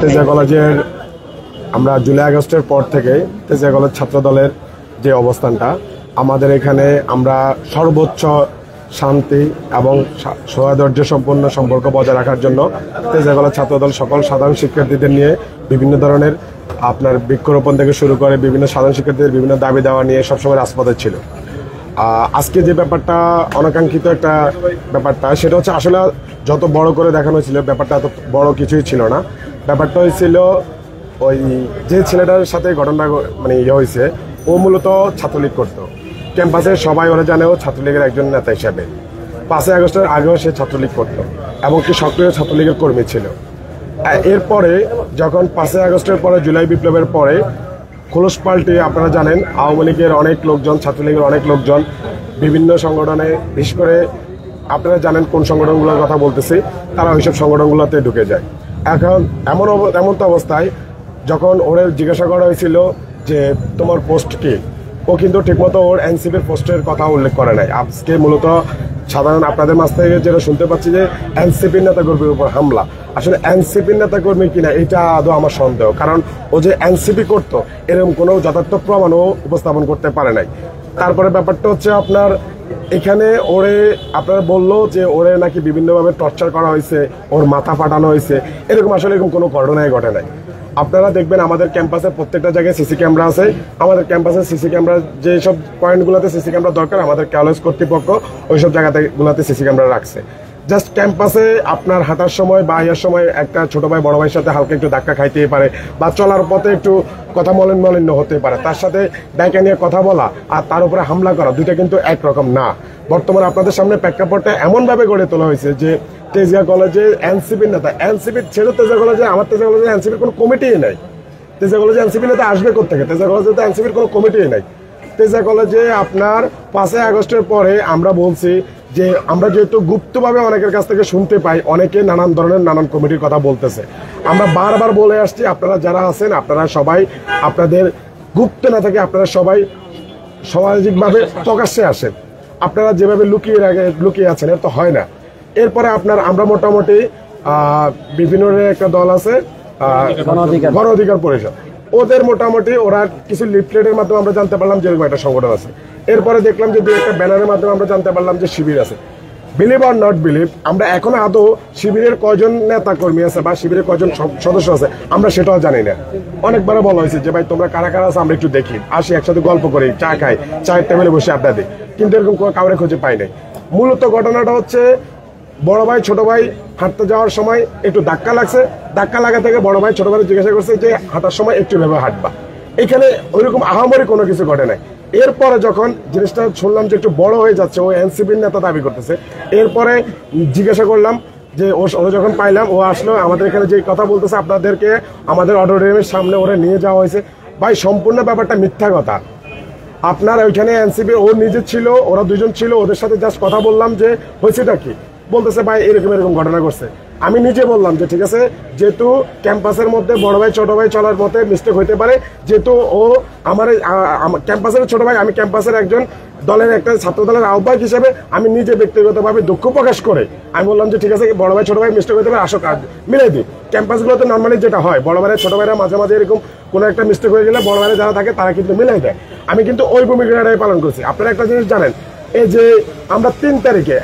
তেজগাঁ কলেজের আমরা জুলাই আগস্টের পর থেকে তেজগাঁ কলেজ ছাত্র দলের যে অবস্থানটা আমাদের এখানে আমরা সর্বোচ্চ শান্তি এবং সৌহার্দ্য সম্পন্ন সম্পর্ক বজায় রাখার জন্য তেজগাঁ কলেজ ছাত্রদল সকল সাধারণ শিক্ষার্থীদের নিয়ে বিভিন্ন ধরনের আপনার বৃক্ষরোপণ থেকে শুরু করে বিভিন্ন সাধারণ শিক্ষার্থীদের বিভিন্ন দাবি দেওয়া নিয়ে সবসময় রাজপথে ছিল। আজকে যে ব্যাপারটা অনাকাঙ্ক্ষিত একটা ব্যাপারটা সেটা হচ্ছে আসলে যত বড় করে দেখানো হয়েছিল ব্যাপারটা এত বড় কিছুই ছিল না। ব্যাপারটা হয়েছিল ওই যে ছেলেটার সাথে ঘটনা মানে হয়েছে ও মূলত ছাত্রলীগ করতো, ক্যাম্পাসে সবাই ওরা জানে ও ছাত্রলীগের একজন নেতা হিসাবে। 5ই আগস্টের আগেও সে ছাত্রলীগ করতো এবং কি সক্রিয় ছাত্রলীগের কর্মী ছিল। এরপরে যখন 5ই আগস্টের পরে জুলাই বিপ্লবের পরে খোলস পাল্টে আপনারা জানেন আওয়ামী লীগের অনেক লোকজন, ছাত্রলীগের অনেক লোকজন বিভিন্ন সংগঠনে, বিশেষ করে আপনারা জানেন কোন সংগঠনগুলোর কথা বলতেছি, তারা ওইসব সংগঠনগুলোতে ঢুকে যায়। এখন এমন তো অবস্থায় যখন ওর জিজ্ঞাসা করা হয়েছিল যে তোমার পোস্ট কি, ও কিন্তু ঠিকমতো ওর এনসিপির পোস্টের কথা উল্লেখ করে নাই। আজকে মূলত সাধারণ আপনাদের মাঝ থেকে যেটা শুনতে পাচ্ছি যে এনসিপির নেতাকর্মীর উপর হামলা, আসলে এনসিপির নেতাকর্মী কিনা এটা আদৌ আমার সন্দেহ, কারণ ও যে এনসিপি করতো এরকম কোনো যথার্থ প্রমাণও উপস্থাপন করতে পারে নাই। তারপরে ব্যাপারটা হচ্ছে আপনার এখানে ওরে আপনারা বললো যে ওরে নাকি বিভিন্নভাবে টর্চার করা হয়েছে, ওর মাথা ফাটানো হয়েছে, এরকম আসলে এরকম কোনো ঘটনাই ঘটে নাই। আপনারা দেখবেন আমাদের ক্যাম্পাসের প্রত্যেকটা জায়গায় সিসি ক্যামেরা আছে। আমাদের ক্যাম্পাসের সিসি ক্যামেরা যেসব পয়েন্টগুলোতে সিসি ক্যামেরা দরকার আমাদের কলেজ কর্তৃপক্ষ ওইসব জায়গাগুলোতে সিসি ক্যামেরা রাখছে। জাস্ট ক্যাম্পাসে আপনার হাঁটার সময় বা ইয়ার সময় একটা ছোট ভাই বড় ভাইয়ের সাথে হালকা একটু ধাক্কা খাইতেই পারে বা চলার পথে একটু কথা মলিন্য হতে পারে, তার সাথে ডাইকা নিয়ে কথা বলা আর তার উপরে হামলা করা দুইটা কিন্তু একরকম না। বর্তমানে আপনাদের সামনে প্রেক্ষাপটটা এমনভাবে গড়ে তোলা হয়েছে যে তেজগাঁ কলেজে এনসিপির নেতা, এনসিপির ছেড়ে তেজগাঁ কলেজে, আমার তেজগাঁ কলেজে এনসিপির কোনো কমিটিই নাই। তেজগাঁ কলেজে এনসিপি নেতা আসবে কোথেকে? তেজগাঁ কলেজে তো এনসিপির কোনো কমিটিই নাই। তেজগাঁ কলেজে আপনার 5ই আগস্টের পরে আমরা বলছি যে আমরা যেহেতু গুপ্তভাবে অনেকের কাছ থেকে শুনতে পাই, অনেকে নানান ধরনের নানান কমিটির কথা বলতেছে। আমরা বারবার বলে আসছি আপনারা যারা আছেন আপনারা সবাই আপনাদের গুপ্ত না থাকে আপনারা সবাই সামাজিকভাবে প্রকাশ্যে আসেন। আপনারা যেভাবে লুকিয়ে আছেন এর তো হয় না। এরপরে আপনার আমরা মোটামুটি বিভিন্ন একটা দল আছে গণ অধিকার পরিষদ, ওদের মোটামুটি ওরা কিছু লিফলেটের মাধ্যমে আমরা জানতে পারলাম যে এরকম একটা সংগঠন আছে। এরপরে দেখলাম যে একটা ব্যানারের মাধ্যমে আমরা জানতে পারলাম যে শিবির আছে। বিলিভ অর নট বিলিভ, আমরা এখনো আদৌ শিবিরের কয়জন নেতা কর্মী আছে বা শিবিরের কয়জন সদস্য আছে আমরা সেটাও জানি না। অনেকবার বলা হয়েছে যে ভাই তোমরা কারা কারা আছে আমরা একটু দেখি, আসি একসাথে গল্প করি, চা খাই, চায়ের টেবিলে বসে আড্ডা দিই, কিন্তু এরকম কাউরে খুঁজে পাই নাই। মূলত ঘটনাটা হচ্ছে বড় ভাই ছোট ভাই হাঁটতে যাওয়ার সময় একটু ধাক্কা লাগছে, ধাক্কা লাগা থেকে বড় ভাই ছোট ভাই জিজ্ঞাসা করছে যে হাঁটার সময় একটু ভেবে হাঁটবা। এখানে ওইরকম আহামরি কোনো কিছু ঘটে নাই। এরপরে যখন জিনিসটা শুনলাম যে একটু বড় হয়ে যাচ্ছে, ও এনসিপির নেতা দাবি করতেছে, এরপরে জিজ্ঞাসা করলাম যে ও যখন পাইলাম ও আসলো আমাদের এখানে যে কথা বলতেছে আপনাদেরকে আমাদের অডিটোরিয়ামের সামনে ওরা নিয়ে যাওয়া হয়েছে। ভাই সম্পূর্ণ ব্যাপারটা মিথ্যা কথা। আপনার ওইখানে এনসিপি ও নিজে ছিল, ওরা দুজন ছিল, ওদের সাথে জাস্ট কথা বললাম যে হয়েছেটা কি, বলতেছে ভাই এরকম ঘটনা করছে। আমি নিজে বললাম যে ঠিক আছে, যেহেতু ক্যাম্পাসের মধ্যে বড় ভাই ছোট ভাই চলার মধ্যে মিস্টেক হইতে পারে, যেহেতু ও আমার ক্যাম্পাসের ছোট ভাই, আমি ক্যাম্পাসের একজন দলের একটা ছাত্র দলের আহ্বায়ক হিসেবে আমি নিজে ব্যক্তিগতভাবে দুঃখ প্রকাশ করে আমি বললাম যে ঠিক আছে বড় ভাই ছোট ভাই মিস্টেক হইতে পারে, আসো কাজ মিলাই দিই। ক্যাম্পাসগুলোতে নর্মালি যেটা হয় বড় ভাইয়ের ছোট ভাইরা মাঝে মাঝে এরকম কোনো একটা মিস্টেক হয়ে গেলে বড় ভাইরা যারা থাকে তারা কিন্তু মিলাই দেয়। আমি কিন্তু ওই ভূমিকাটাই পালন করছি। আপনারা একটা জিনিস জানেন, এই যে আমরা 3 তারিখে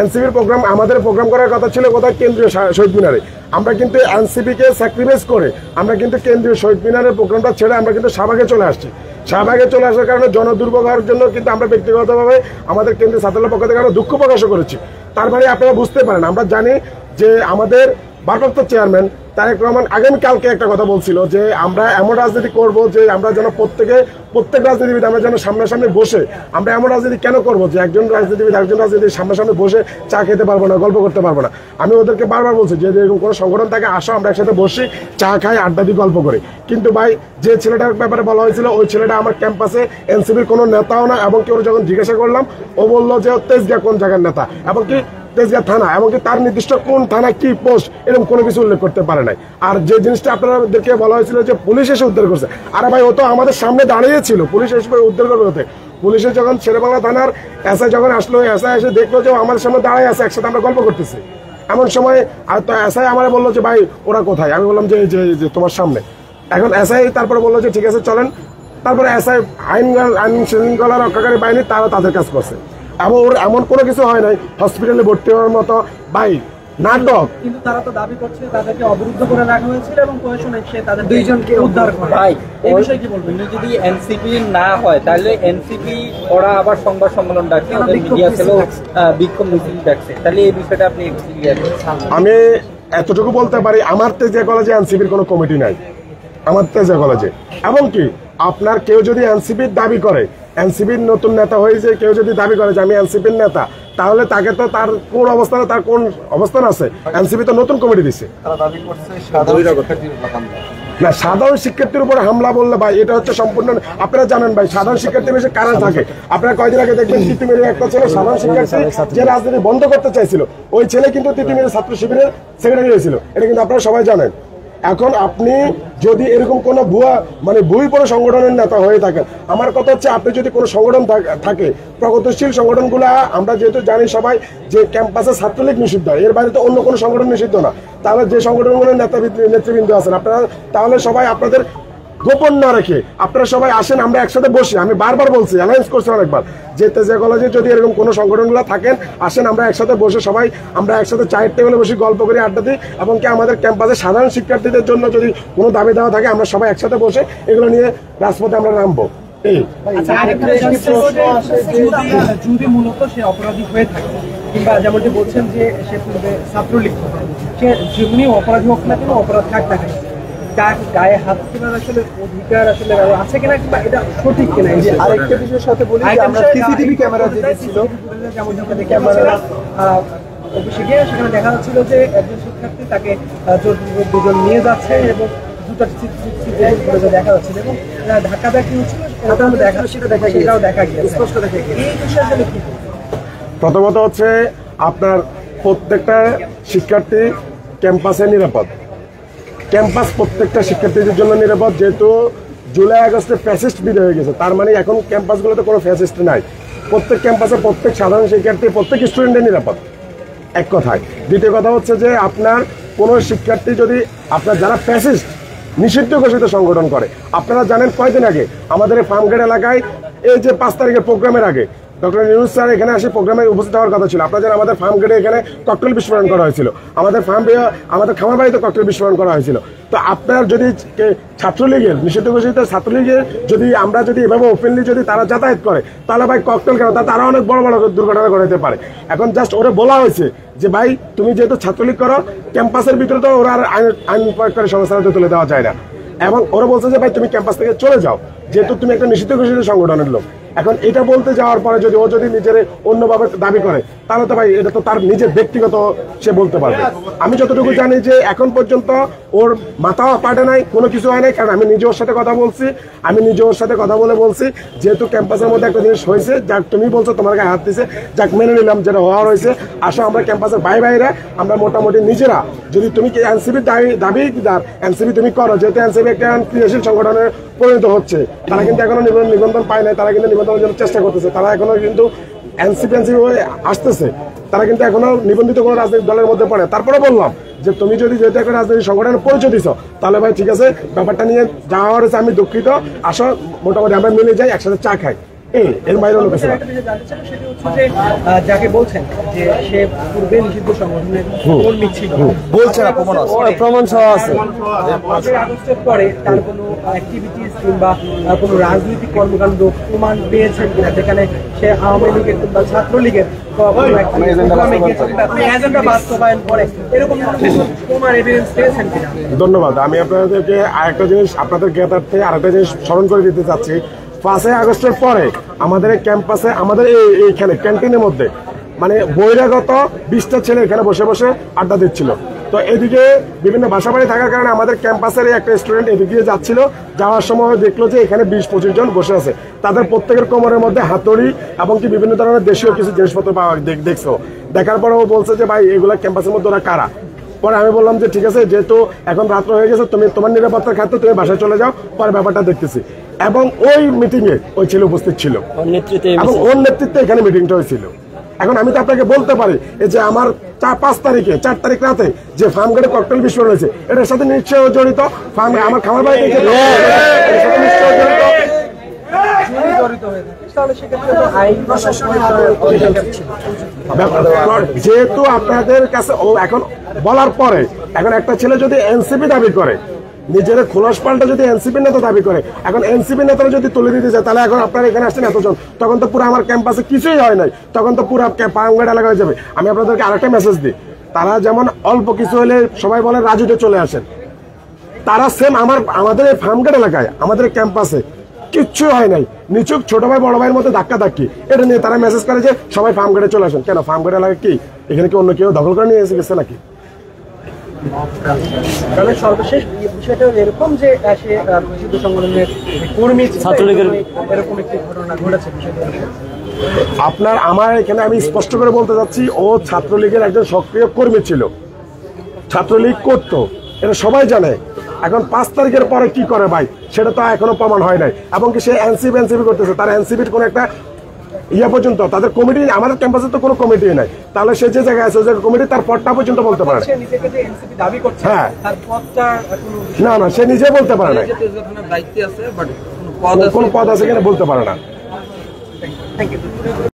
এনসিপির প্রোগ্রাম, আমাদের প্রোগ্রাম করার কথা ছিল কোথায়, কেন্দ্রীয় শহীদ মিনারে। আমরা কিন্তু এনসিপিকে স্যাক্রিফাইস করে আমরা কিন্তু কেন্দ্রীয় শহীদ মিনারের প্রোগ্রামটা ছেড়ে আমরা কিন্তু শাহবাগে চলে আসছি। শাহবাগে চলে আসার কারণে জনদুর্ভোগ হওয়ার জন্য কিন্তু আমরা ব্যক্তিগতভাবে আমাদের কেন্দ্রীয় ছাত্রদলের পক্ষ থেকে আমরা দুঃখ প্রকাশও করেছি। তার মানে আপনারা বুঝতে পারেন, আমরা জানি যে আমাদের ভারপ্রাপ্ত চেয়ারম্যান তারেক রহমান আগামীকালকে একটা কথা বলছিল যে আমরা এমন রাজনীতি করব যে আমরা যেন প্রত্যেক রাজনীতিবিদ আমরা যেন সামনাসামনি বসে, আমরা এমন রাজনীতি কেন করবো যে একজন রাজনীতিবিদ একজন রাজনীতির সামনাসামনি বসে চা খেতে পারবো না, গল্প করতে পারবো না। আমি ওদেরকে বারবার বলছি যে এরকম কোনো সংগঠন থাকে আসো আমরা একসাথে বসি, চা খাই, আড্ডা দিই, গল্প করি। কিন্তু ভাই যে ছেলেটার ব্যাপারে বলা হয়েছিল ওই ছেলেটা আমার ক্যাম্পাসে এনসিপির কোনো নেতাও না, এবং কি ওর যখন জিজ্ঞাসা করলাম ও বললো যে তেজগাঁ কোন জায়গার নেতা, এবং কি তেজগাঁ থানা, এমনকি তার নির্দিষ্ট কোন থানা কি পোস্ট এরকম কোনো কিছু উল্লেখ করতে পারে নাই। আর যে জিনিসটা আপনাদেরকে বলা হয়েছিল যে পুলিশ এসে উদ্ধার করছে, আরে ভাই ও তো আমাদের সামনে দাঁড়িয়েছিল, পুলিশ এসে উদ্ধার করবে হতে। পুলিশের যখন শেরেবাংলা থানার এসআই যখন আসলো, এসআই এসে দেখলো যে আমাদের সামনে দাঁড়ায় আছে, একসাথে আমরা গল্প করতেছি। এমন সময় তো এসআই আমার বললো যে ভাই ওরা কোথায়, আমি বললাম যে তোমার সামনে। এখন এসআই তারপরে বললো যে ঠিক আছে চলেন, তারপরে এসআই আইন শৃঙ্খলা রক্ষাকারী বাহিনী তারা তাদের কাজ করছে, এবং ওর এমন কোনো কিছু হয় নাই হসপিটালে ভর্তি হওয়ার মতো ভাই নাটক। কিন্তু তারা তো দাবি করছে তাদেরকে অবরুদ্ধ করে রাখা হয়েছিল এবং প্রশাসন এসে তাদের দুইজনকে উদ্ধার করে। ভাই এই বিষয়ে কি বলবেন? যদি এনসিপি না হয় তাহলে এনসিপি ওরা আবার সংবাদ সম্মেলন ডাকছে, ওদের মিডিয়া ছিল বিক্ষোভ মিছিল ডাকছে, তাহলে এই বিষয়টা আপনি আমি এতটুকু বলতে পারি, আমার তেজে কলেজে এনসিপির কোনো কমিটি নাই, আমার তেজে কলেজে। এমনকি আপনার কেউ যদি এনসিপির দাবি করে, এনসিপির নতুন নেতা হয়েছে কেউ যদি দাবি করে যে আমি এনসিপির নেতা, তাহলে তাকে তো তার কোন অবস্থানে তার কোন অবস্থান আছে? এনসিপি তো নতুন কমিটি দিচ্ছে না। সাধারণ শিক্ষার্থীর উপর হামলা বললে ভাই এটা হচ্ছে সম্পূর্ণ, আপনারা জানেন ভাই সাধারণ শিক্ষার্থীর বেশি কারা থাকে। আপনারা কয়দিন আগে দেখবেন তিতুমিরের একটা ছেলে সাধারণ শিক্ষার্থী যে রাজনীতি বন্ধ করতে চাইছিল, ওই ছেলে কিন্তু তিতুমিরের ছাত্র শিবিরের সেক্রেটারি হয়েছিল, এটা কিন্তু আপনারা সবাই জানেন। এখন আপনি যদি এরকম কোনো ভুয়া মানে বই পড়ে সংগঠনের নেতা হয়ে থাকেন, আমার কথা হচ্ছে আপনি যদি কোনো সংগঠন থাকে, প্রগতিশীল সংগঠনগুলো আমরা যেহেতু জানি সবাই যে ক্যাম্পাসে ছাত্রলীগ নিষিদ্ধ, এর বাইরে তো অন্য কোনো সংগঠন নিষিদ্ধ না, তাহলে যে সংগঠনগুলোর নেতৃবৃন্দ আছেন আপনারা, তাহলে সবাই আপনাদের গোপন না রেখে আপনারা সবাই আসেন, আমরা একসাথে বসি। আমি বারবার বলছি, অ্যালায়েন্স করছি অনেকবার, যে তেজে কলেজে যদি এরকম কোনো সংগঠনগুলো থাকেন আসেন, আমরা একসাথে বসে সবাই আমরা একসাথে চায়ের টেবিলে বসে গল্প করি, আড্ডা দিই, এবং কি আমাদের ক্যাম্পাসে সাধারণ শিক্ষার্থীদের জন্য যদি কোনো দাবি দেওয়া থাকে আমরা সবাই একসাথে বসে এগুলো নিয়ে রাজপথে আমরা নামবো। যদি মূলত সে অপরাধী হয়ে থাকে কিংবা যেমনটি বলছেন যে সে পূর্বে ছাত্রলীগ, সে যেমনি অপরাধী হোক না কেন, অপরাধ থাক না কেন, তার গায়ে হাত তোলার আসলে অধিকার আসলে আছে কিনা কিংবা এটা সঠিক কিনা। আরেকটা বিষয়ের সাথে বলি, আমরা সিসিটিভি ক্যামেরা যেটা ছিল, যেমন ক্যামেরা অফিসে গিয়ে সেখানে দেখা যাচ্ছিল যে একজন শিক্ষার্থী তাকে দুজন নিয়ে যাচ্ছে এবং দেখা যাচ্ছিল এবং ধাক্কা ধাক্কি হচ্ছিল, সেটাও দেখা গিয়েছে, স্পষ্ট দেখা গিয়েছে। এই বিষয়ে কি প্রথমত হচ্ছে আপনার প্রত্যেকটা শিক্ষার্থী ক্যাম্পাসে নিরাপদ, ক্যাম্পাস প্রত্যেকটা শিক্ষার্থীদের জন্য নিরাপদ। যেহেতু জুলাই আগস্টে ফ্যাসিস্ট বিদায় হয়ে গেছে, তার মানে এখন ক্যাম্পাসগুলোতে কোনো ফ্যাসিস্ট নাই। প্রত্যেক ক্যাম্পাসে প্রত্যেক সাধারণ শিক্ষার্থী প্রত্যেক স্টুডেন্টের নিরাপদ, এক কথায়। দ্বিতীয় কথা হচ্ছে যে আপনার কোনো শিক্ষার্থী যদি আপনার যারা ফ্যাসিস্ট নিষিদ্ধ ঘোষিত সংগঠন করে, আপনারা জানেন কয়েকদিন আগে আমাদের ফার্মগেট এলাকায় এই যে 5 তারিখের প্রোগ্রামের আগে ডক্টর নিউজ স্যার এখানে আসে প্রোগ্রামে উপস্থিত হওয়ার কথা ছিল। আপনারা জানেন আমাদের ফার্ম গেটে এখানে ককটেল বিস্ফোরণ করা হয়েছিল, আমাদের খামার বাড়িতে ককটেল বিস্ফোরণ করা হয়েছিল। তো আপনার যদি ছাত্রলীগের নিষিদ্ধ ঘোষিত ছাত্রলীগের যদি আমরা যদি এভাবে ওপেনলি যদি তারা যাতায়াত করে, তাহলে ভাই ককটেল কেন, তারা অনেক বড় বড় দুর্ঘটনা ঘটাতে পারে। এখন জাস্ট ওরা বলা হয়েছে যে ভাই তুমি যেহেতু ছাত্রলীগ করো, ক্যাম্পাসের ভিতরে তো ওরা আর আইন প্রয়োগকারী সংস্থাতে তুলে দেওয়া যায় না, এবং ওরা বলছে যে ভাই তুমি ক্যাম্পাস থেকে চলে যাও, যেহেতু তুমি একটা নিষিদ্ধ ঘোষিত সংগঠনের লোক। এখন এটা বলতে যাওয়ার পরে যদি ও যদি নিজের অন্যভাবে দাবি করে, তাহলে তো ভাই এটা তো তার নিজের ব্যক্তিগত সে বলতে পারবে। আমি যতটুকু জানি যে এখন পর্যন্ত ওর মাথাও পাঠে নাই, কোনো কিছু হয় নাই, কারণ আমি নিজে ওর সাথে কথা বলছি, বলছি যেহেতু ক্যাম্পাসের মধ্যে একটা জিনিস হয়েছে, যাক তুমি বলছো তোমার গায়ে হাত দিছে, যাক মেনে নিলাম যেটা হওয়ার হয়েছে, আসো আমরা ক্যাম্পাসের বাইরে আমরা মোটামুটি নিজেরা যদি তুমি এনসিপির দাবিদার এনসিপি তুমি করো, যেহেতু এনসিপি একটা ক্রিয়াশীল সংগঠনে পরিণত হচ্ছে, তারা কিন্তু এখনো নিবন্ধন পায় নাই, তারা কিন্তু নিবন্ধনের জন্য চেষ্টা করতেছে, তারা এখনো কিন্তু এনসিপি আসতেছে, তারা কিন্তু এখনো নিবন্ধিত কোনো রাজনৈতিক দলের মধ্যে পড়ে। তারপরে বললাম যে তুমি যদি যেহেতু একটা রাজনৈতিক সংগঠনের পরিচয় দিছো, তাহলে ভাই ঠিক আছে, ব্যাপারটা নিয়ে যাওয়া হয়েছে, আমি দুঃখিত, আসো মোটামুটি আমরা মিলে যাই, একসাথে চা খাই, এর বাইরে অন্য কিছু না। যাকে বলছেন যে সে পূর্বে নিষিদ্ধ সংগঠনের কর্মী ছিল, বলছে না, প্রমাণ সহ আছে, 5 আগস্টের পরে তার কোনো অ্যাক্টিভিটিস কিংবা কোনো রাজনৈতিক কর্মকাণ্ড প্রমাণ পেয়েছেন কিনা, যেখানে সে আওয়ামী লীগের কিংবা ছাত্রলীগের বাস্তবায়ন করে, এরকম প্রমাণ এভিডেন্স পেয়েছেন কিনা? ধন্যবাদ। আমি আপনাদেরকে আরেকটা জিনিস আপনাদের জ্ঞাতার্থে আরেকটা জিনিস স্মরণ করে দিতে চাচ্ছি। 5 আগস্টের পরে আমাদের ক্যাম্পাসে আমাদের এইখানে ক্যান্টিনের মধ্যে মানে বহিরাগত 20টা ছেলে এখানে বসে বসে আড্ডা দিচ্ছিল। তো এদিকে বিভিন্ন বাসাবাড়ি থাকার কারণে আমাদের ক্যাম্পাসের একটা স্টুডেন্ট এদিকে যাচ্ছিল, যাওয়ার সময় দেখলো যে এখানে 20-25 জন বসে আছে, তাদের প্রত্যেকের কোমরের মধ্যে হাতুড়ি এবং কি বিভিন্ন ধরনের দেশীয় কিছু জিনিসপত্র পাওয়া দেখছো। দেখার পরে ও বলছে যে ভাই এগুলা ক্যাম্পাসের মধ্যে ওরা কারা। পরে আমি বললাম যে ঠিক আছে, যেহেতু এখন রাত্র হয়ে গেছে, তুমি তোমার নিরাপত্তার ক্ষেত্রে তুমি বাসায় চলে যাও, পরে ব্যাপারটা দেখতেছি। এবং ওই মিটিং এ ওই ছেলে উপস্থিত ছিল এবং ওর নেতৃত্বে এখানে মিটিংটা হয়েছিল। এখন আমি তো আপনাকে বলতে পারি এই যে আমার 4 তারিখ রাতে যে ফার্ম গেটে ককটেল বিস্ফোরণ হয়েছে এটার সাথে নিশ্চয় জড়িত ফার্ম আমার খামার বাড়ি থেকে এটার সাথে নিশ্চয় জড়িত। যদি জড়িত হয়ে থাকে তাহলে সেক্ষেত্রে তো আইন যেহেতু আপনাদের কাছে ও এখন বলার পরে এখন একটা ছেলে যদি এনসিপি দাবি করে নিজের খোলস পাল্টা যদি এনসিপি নেতা দাবি করে এখন এনসিপি নেতারা যদি তুলে দিতে যায় তাহলে এখন আপনারা এখানে আসছেন এতজন তখন তো পুরো আমার ক্যাম্পাসে কিছুই হয় নাই তখন তো পুরো পাঙ্গেট এলাকা হয়ে যাবে। আমি আপনাদেরকে আরেকটা মেসেজ দিই তারা যেমন অল্প কিছু হলে সবাই বলে রাজুতে চলে আসেন তারা সেম আমাদের এই ফার্মগেট এলাকায় আমাদের ক্যাম্পাসে কিচ্ছু হয় নাই নিচুক ছোট ভাই বড় ভাইয়ের মধ্যে ধাক্কা ধাক্কি এটা নিয়ে তারা মেসেজ করে যে সবাই ফার্মগেটে চলে আসেন কেন ফার্মগেট এলাকা কি এখানে কি অন্য কেউ দখল করে নিয়ে এসে গেছে নাকি? তাহলে সর্বশেষ বিষয়টা এরকম যে সে বিশুদ্ধ সংগঠনের কর্মী ছাত্রলীগের এরকম একটি ঘটনা ঘটেছে বিষয়টা আপনার আমার এখানে আমি স্পষ্ট করে বলতে চাচ্ছি ও ছাত্রলীগের একজন সক্রিয় কর্মী ছিল ছাত্রলীগ করতো এটা সবাই জানে। এখন 5 তারিখের পরে কি করে ভাই সেটা তো এখনো প্রমাণ হয় নাই এবং কি সে এনসিপি করতেছে তার এনসিপির কোনো একটা পর্যন্ত তাদের কমিটি আমাদের ক্যাম্পাসে তো কোনো কমিটি নাই তাহলে সে যে জায়গায় আছে যে কমিটি তার পদটা পর্যন্ত বলতে পারে হ্যাঁ না সে নিজে বলতে পারে না কোনো পদ আছে কিনা বলতে পারে না।